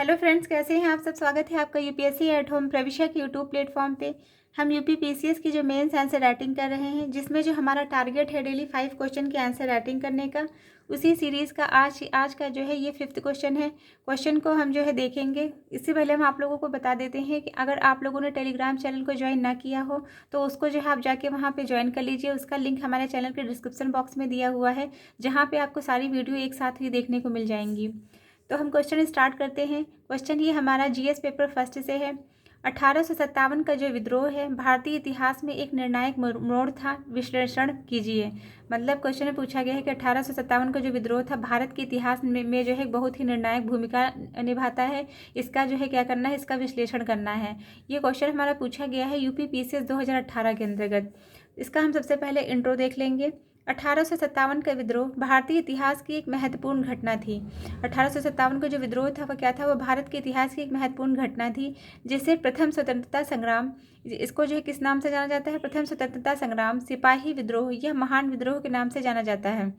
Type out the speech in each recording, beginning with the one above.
Hello friends, कैसे हैं आप सब। स्वागत है आपका यूपीएससी एट होम प्रविष्या के यूट्यूब प्लेटफॉर्म पे। हम यूपी पीसीएस की जो मेंस आंसर राइटिंग कर रहे हैं, जिसमें जो हमारा टारगेट है डेली 5 क्वेश्चन के आंसर राइटिंग करने का। उसी सीरीज़ का आज का जो है ये 5th क्वेश्चन है। क्वेश्चन को हम जो है देखेंगे। इससे पहले हम आप लोगों को बता देते हैं कि अगर आप लोगों ने टेलीग्राम चैनल को ज्वाइन ना किया हो तो उसको जो है आप जाके वहाँ पर ज्वाइन कर लीजिए। उसका लिंक हमारे चैनल के डिस्क्रिप्शन बॉक्स में दिया हुआ है, जहाँ पर आपको सारी वीडियो एक साथ ही देखने को मिल जाएंगी। तो हम क्वेश्चन स्टार्ट करते हैं। क्वेश्चन ये हमारा जीएस पेपर फर्स्ट से है। 1857 का जो विद्रोह है भारतीय इतिहास में एक निर्णायक मोड़ था, विश्लेषण कीजिए। मतलब क्वेश्चन में पूछा गया है कि 1857 का जो विद्रोह था भारत के इतिहास में जो है बहुत ही निर्णायक भूमिका निभाता है। इसका जो है क्या करना है, इसका विश्लेषण करना है। ये क्वेश्चन हमारा पूछा गया है यूपी पीसीएस 2018 के अंतर्गत। इसका हम सबसे पहले इंट्रो देख लेंगे। 1857 का विद्रोह भारतीय इतिहास की एक महत्वपूर्ण घटना थी। 1857 का जो विद्रोह था वह क्या था, वह भारत के इतिहास की एक महत्वपूर्ण घटना थी, जिसे प्रथम स्वतंत्रता संग्राम, इसको जो है किस नाम से जाना जाता है, प्रथम स्वतंत्रता संग्राम, सिपाही विद्रोह, यह महान विद्रोह के नाम से जाना जाता है।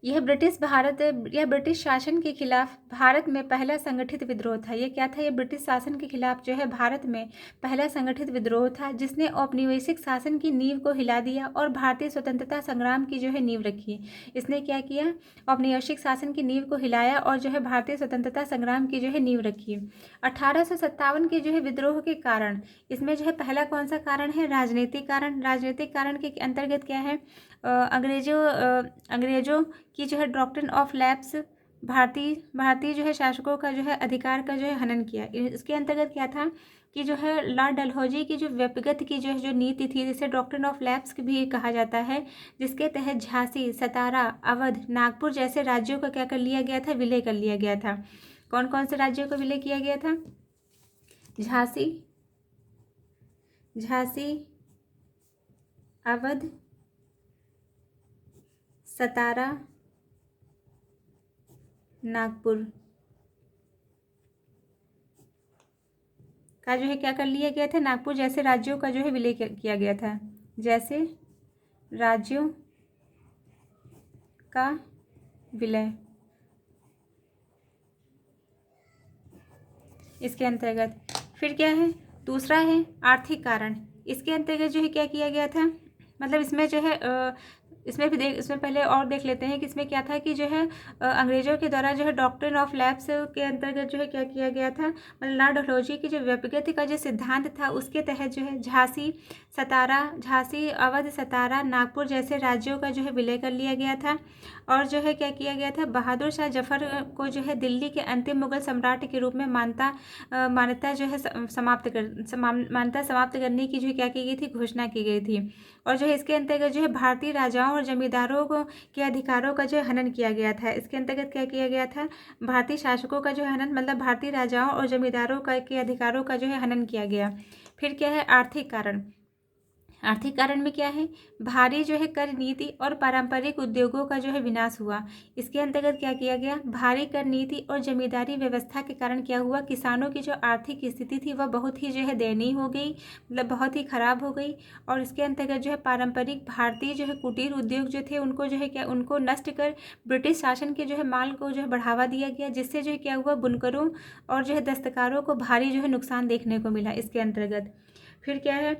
यह ब्रिटिश शासन के खिलाफ भारत में पहला संगठित विद्रोह था। यह क्या था, यह ब्रिटिश शासन के खिलाफ जो है भारत में पहला संगठित विद्रोह था, जिसने औपनिवेशिक शासन की नींव को हिला दिया और भारतीय स्वतंत्रता संग्राम की जो है नींव रखी। इसने क्या किया, औपनिवेशिक शासन की नींव को हिलाया और जो है भारतीय स्वतंत्रता संग्राम की जो है नींव रखी। 1857 के जो है विद्रोह के कारण, इसमें जो है पहला कौन सा कारण है, राजनीतिक कारण। राजनीतिक कारण के अंतर्गत क्या है, अंग्रेजों की जो है डॉक्ट्रिन ऑफ लैप्स, भारतीय जो है शासकों का जो है अधिकार का जो है हनन किया। इसके अंतर्गत क्या था कि जो है लॉर्ड डलहौजी की जो व्यक्तिगत की जो नीति थी, जिसे डॉक्ट्रिन ऑफ लैप्स भी कहा जाता है, जिसके तहत झांसी, सतारा, अवध, नागपुर जैसे राज्यों का क्या कर लिया गया था, विलय कर लिया गया था। कौन कौन से राज्यों को विलय किया गया था, झांसी, अवध, सतारा, नागपुर का जो है क्या कर लिया गया था, नागपुर जैसे राज्यों का जो है विलय किया गया था, जैसे राज्यों का विलय। इसके अंतर्गत फिर क्या है, दूसरा है आर्थिक कारण। इसके अंतर्गत जो है क्या किया गया था, मतलब इसमें जो है इसमें पहले और देख लेते हैं कि इसमें क्या था कि जो है अंग्रेजों के द्वारा जो है डॉक्ट्रिन ऑफ लैप्स के अंतर्गत जो है क्या किया गया था, मतलब लॉर्ड डलहौजी की जो व्यक्तिगत का जो सिद्धांत था, उसके तहत जो है झांसी, अवध, सतारा, नागपुर जैसे राज्यों का जो है विलय कर लिया गया था। और जो है क्या किया गया था, बहादुर शाह जफर को जो है दिल्ली के अंतिम मुगल सम्राट के रूप में मान्यता जो है मान्यता समाप्त करने की जो है क्या की गई थी, घोषणा की गई थी। और जो है इसके अंतर्गत जो है भारतीय राजाओं और जमींदारों के अधिकारों का जो है हनन किया गया था। इसके अंतर्गत क्या किया गया था, भारतीय शासकों का जो है हनन, मतलब भारतीय राजाओं और जमींदारों के अधिकारों का जो है हनन किया गया। फिर क्या है, आर्थिक कारण। आर्थिक कारण में क्या है, भारी जो है कर नीति और पारंपरिक उद्योगों का जो है विनाश हुआ। इसके अंतर्गत क्या किया गया, भारी कर नीति और जमींदारी व्यवस्था के कारण क्या हुआ, किसानों की जो आर्थिक स्थिति थी वह बहुत ही जो है दयनीय हो गई, मतलब बहुत ही खराब हो गई। और इसके अंतर्गत जो है पारंपरिक भारतीय जो है कुटीर उद्योग जो थे, उनको जो है क्या, उनको नष्ट कर ब्रिटिश शासन के जो है माल को जो है बढ़ावा दिया गया, जिससे जो है क्या हुआ, बुनकरों और जो है दस्तकारों को भारी जो है नुकसान देखने को मिला। इसके अंतर्गत फिर क्या है,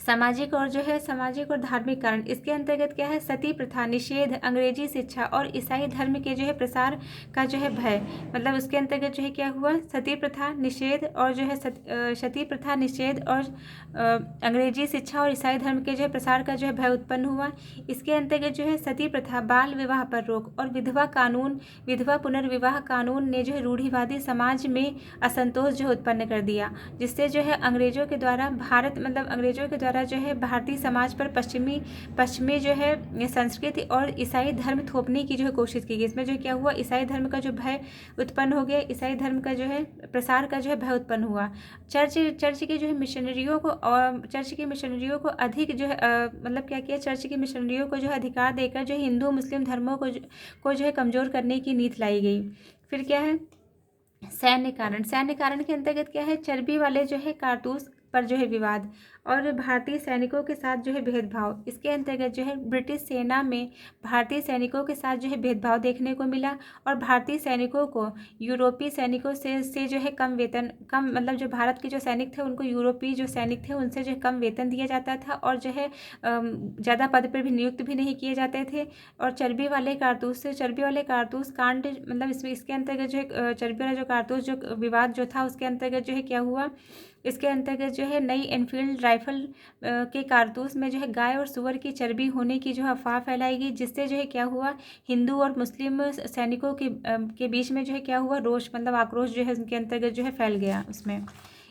सामाजिक और धार्मिक कारण। इसके अंतर्गत क्या है, सती प्रथा निषेध, अंग्रेजी शिक्षा और ईसाई धर्म के जो है प्रसार का जो है भय। मतलब उसके अंतर्गत जो है क्या हुआ, सती प्रथा निषेध और जो है सती प्रथा निषेध और अंग्रेजी शिक्षा और ईसाई धर्म के जो है प्रसार का जो है भय उत्पन्न हुआ। इसके अंतर्गत जो है सती प्रथा, बाल विवाह पर रोक और विधवा पुनर्विवाह कानून ने जो है रूढ़िवादी समाज में असंतोष जो है उत्पन्न कर दिया, जिससे जो है अंग्रेजों के द्वारा जो है भारतीय समाज पर पश्चिमी जो है संस्कृति और ईसाई धर्म थोपने की जो है कोशिश की गई। इसमें जो क्या हुआ, ईसाई धर्म का जो भय उत्पन्न हो गया, ईसाई धर्म का जो है प्रसार का जो है भय उत्पन्न हुआ। चर्च के जो है मिशनरियों को अधिक जो है मतलब क्या किया, चर्च के मिशनरियों को जो है अधिकार देकर जो है हिंदू मुस्लिम धर्मों को जो है कमजोर करने की नीति लाई गई। फिर क्या है, सैन्य कारण के अंतर्गत क्या है, चर्बी वाले जो है कारतूस पर जो है विवाद। और भारतीय सैनिकों के साथ जो है भेदभाव, इसके अंतर्गत जो है ब्रिटिश सेना में भारतीय सैनिकों के साथ जो है भेदभाव देखने को मिला और भारतीय सैनिकों को यूरोपीय सैनिकों से जो है कम वेतन, कम मतलब जो भारत के जो सैनिक थे उनको यूरोपीय जो सैनिक थे उनसे जो है कम वेतन दिया जाता था और जो है ज़्यादा पद पर भी नियुक्त भी नहीं किए जाते थे। और चर्बी वाले कारतूस कांड, मतलब इसके अंतर्गत जो है चर्बी वाला जो कारतूस जो विवाद जो था उसके अंतर्गत जो है क्या हुआ, इसके अंतर्गत जो है नई एनफील्ड राइफल के कारतूस में जो है गाय और सुअर की चर्बी होने की जो अफवाह फैलाई गई, जिससे जो है क्या हुआ, हिंदू और मुस्लिम सैनिकों के बीच में जो है क्या हुआ, रोष मतलब आक्रोश जो है उनके अंतर्गत जो है फैल गया उसमें।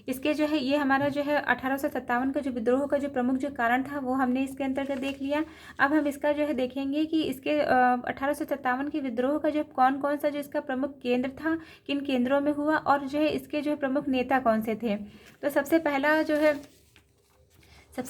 इसके जो है ये हमारा जो है 1857 का जो विद्रोह का जो प्रमुख जो कारण था वो हमने इसके अंतर्गत देख लिया। अब हम इसका जो है देखेंगे कि इसके 1857 के विद्रोह का जो कौन कौन सा जो इसका प्रमुख केंद्र था, किन केंद्रों में हुआ और जो है इसके जो प्रमुख नेता कौन से थे। तो सबसे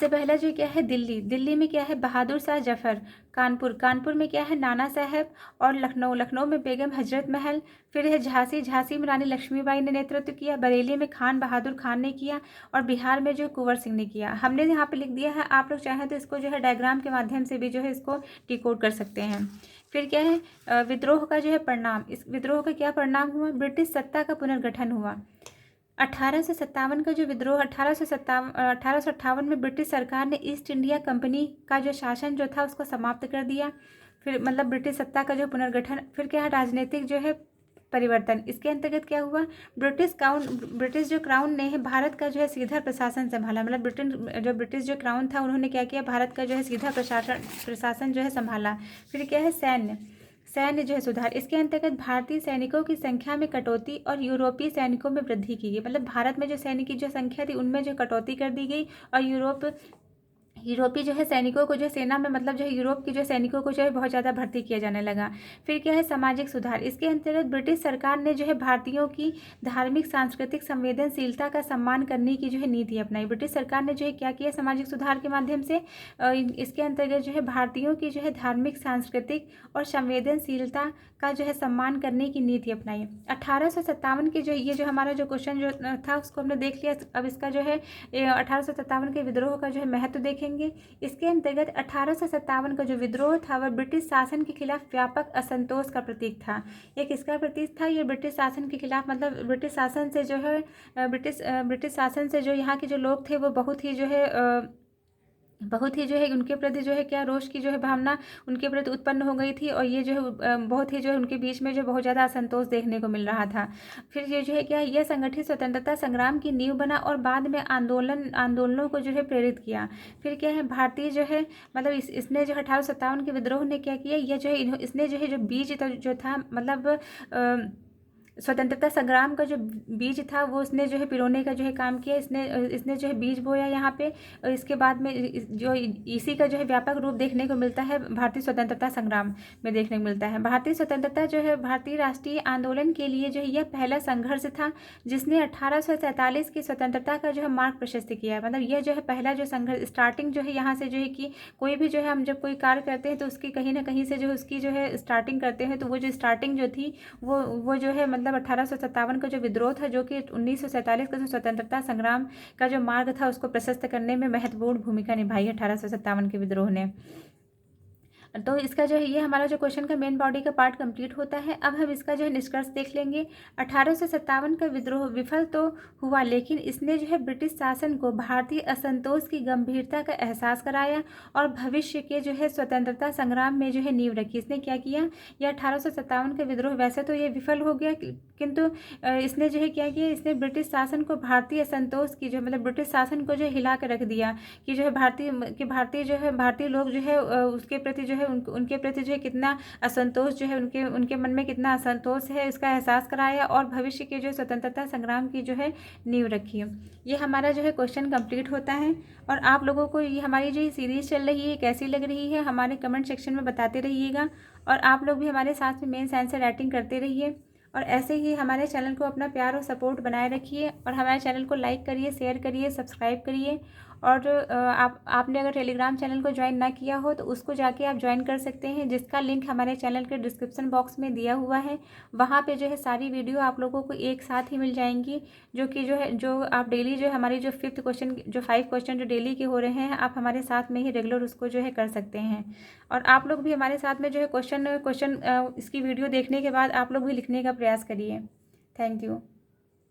पहला जो क्या है, दिल्ली में क्या है, बहादुर शाह जफर। कानपुर में क्या है, नाना साहब। और लखनऊ में बेगम हजरत महल। फिर है झांसी में रानी लक्ष्मीबाई ने नेतृत्व किया। बरेली में खान बहादुर खान ने किया और बिहार में जो कुंवर सिंह ने किया। हमने यहाँ पे लिख दिया है, आप लोग चाहें तो इसको जो है डायग्राम के माध्यम से भी जो है इसको डिकोड कर सकते हैं। फिर क्या है, विद्रोह का जो है परिणाम, इस विद्रोह का क्या परिणाम हुआ, ब्रिटिश सत्ता का पुनर्गठन हुआ। 1857 का जो विद्रोह 1858 में ब्रिटिश सरकार ने ईस्ट इंडिया कंपनी का जो शासन जो था उसको समाप्त कर दिया। फिर मतलब ब्रिटिश सत्ता का जो पुनर्गठन। फिर क्या है, राजनीतिक जो है परिवर्तन। इसके अंतर्गत क्या हुआ, ब्रिटिश जो क्राउन ने भारत का जो है सीधा प्रशासन संभाला। मतलब ब्रिटिश जो क्राउन था उन्होंने क्या किया, भारत का जो है सीधा प्रशासन जो है संभाला। फिर क्या है, सैन्य जो है सुधार। इसके अंतर्गत भारतीय सैनिकों की संख्या में कटौती और यूरोपीय सैनिकों में वृद्धि की गई। मतलब भारत में जो सैनिक की जो संख्या थी उनमें जो कटौती कर दी गई और यूरोपीय जो है सैनिकों को जो सेना में मतलब जो है यूरोप की जो सैनिकों को जो है बहुत ज़्यादा भर्ती किया जाने लगा। फिर क्या है, सामाजिक सुधार। इसके अंतर्गत ब्रिटिश सरकार ने जो है भारतीयों की धार्मिक सांस्कृतिक संवेदनशीलता का सम्मान करने की जो है नीति अपनाई। ब्रिटिश सरकार ने जो है क्या किया, सामाजिक सुधार के माध्यम से इसके अंतर्गत जो है भारतीयों की जो है धार्मिक सांस्कृतिक और संवेदनशीलता का जो है सम्मान करने की नीति अपनाई। 1857 के जो ये जो हमारा जो क्वेश्चन जो था उसको हमने देख लिया। अब इसका जो है 1857 के विद्रोह का जो है महत्व देखेंगे। इसके अंतर्गत 1857 का जो विद्रोह था वह ब्रिटिश शासन के खिलाफ व्यापक असंतोष का प्रतीक था। एक इसका प्रतीक था, ये ब्रिटिश शासन के खिलाफ मतलब ब्रिटिश शासन से जो है ब्रिटिश शासन से जो यहाँ के जो लोग थे वो बहुत ही जो है उनके प्रति जो है क्या रोष की जो है भावना उनके प्रति उत्पन्न हो गई थी और ये जो है बहुत ही जो है उनके बीच में जो बहुत ज़्यादा असंतोष देखने को मिल रहा था। फिर ये जो है क्या, यह संगठित स्वतंत्रता संग्राम की नींव बना और बाद में आंदोलनों को जो है प्रेरित किया। फिर क्या है, भारतीय जो है मतलब इसने जो 1857 के विद्रोह ने क्या किया, यह जो है इसने जो है जो बीज जो था मतलब स्वतंत्रता संग्राम का जो बीज था वो उसने जो है पिरोने का जो है काम किया। इसने जो है बीज बोया यहाँ पे। इसके बाद में जो इसी का जो है व्यापक रूप देखने को मिलता है भारतीय स्वतंत्रता संग्राम में देखने को मिलता है। भारतीय स्वतंत्रता जो है भारतीय राष्ट्रीय आंदोलन के लिए जो है यह पहला संघर्ष था जिसने 1847 की स्वतंत्रता का जो है मार्ग प्रशस्त किया। मतलब यह जो है पहला जो संघर्ष स्टार्टिंग जो है यहाँ से जो है कि कोई भी जो है हम जब कोई कार्य करते हैं तो उसकी कहीं ना कहीं से जो है उसकी जो है स्टार्टिंग करते हैं। तो वो जो स्टार्टिंग जो थी वो जो है मतलब 1857 का जो विद्रोह था जो कि 1947 का जो स्वतंत्रता संग्राम का जो मार्ग था उसको प्रशस्त करने में महत्वपूर्ण भूमिका निभाई 1857 के विद्रोह ने। तो इसका जो है ये हमारा जो क्वेश्चन का मेन बॉडी का पार्ट कंप्लीट होता है। अब हम इसका जो है निष्कर्ष देख लेंगे। 1857 का विद्रोह विफल तो हुआ लेकिन इसने जो है ब्रिटिश शासन को भारतीय असंतोष की गंभीरता का एहसास कराया और भविष्य के जो है स्वतंत्रता संग्राम में जो है नींव रखी। इसने क्या किया, यह 1857 का विद्रोह वैसे तो ये विफल हो गया किंतु इसने जो है क्या किया, इसने ब्रिटिश शासन को भारतीय असंतोष की जो मतलब ब्रिटिश शासन को जो हिला कर रख दिया कि जो है भारतीय लोग जो है उसके प्रति जो है उनके प्रति जो है कितना असंतोष जो है उनके मन में कितना असंतोष है इसका एहसास कराया और भविष्य के जो स्वतंत्रता संग्राम की जो है नींव रखी। ये हमारा जो है क्वेश्चन कंप्लीट होता है। और आप लोगों को ये हमारी जो सीरीज़ चल रही है कैसी लग रही है हमारे कमेंट सेक्शन में बताते रहिएगा और आप लोग भी हमारे साथ में मेंस आंसर राइटिंग करते रहिए और ऐसे ही हमारे चैनल को अपना प्यार और सपोर्ट बनाए रखिए और हमारे चैनल को लाइक करिए, शेयर करिए, सब्सक्राइब करिए और आपने अगर टेलीग्राम चैनल को ज्वाइन ना किया हो तो उसको जाके आप ज्वाइन कर सकते हैं, जिसका लिंक हमारे चैनल के डिस्क्रिप्शन बॉक्स में दिया हुआ है। वहाँ पे जो है सारी वीडियो आप लोगों को एक साथ ही मिल जाएंगी, जो कि जो आप डेली जो हमारी जो 5 क्वेश्चन जो 5 क्वेश्चन जो डेली के हो रहे हैं, आप हमारे साथ में ही रेगुलर उसको जो है कर सकते हैं। और आप लोग भी हमारे साथ में जो है क्वेश्चन इसकी वीडियो देखने के बाद आप लोग भी लिखने का प्रयास करिए। Thank you.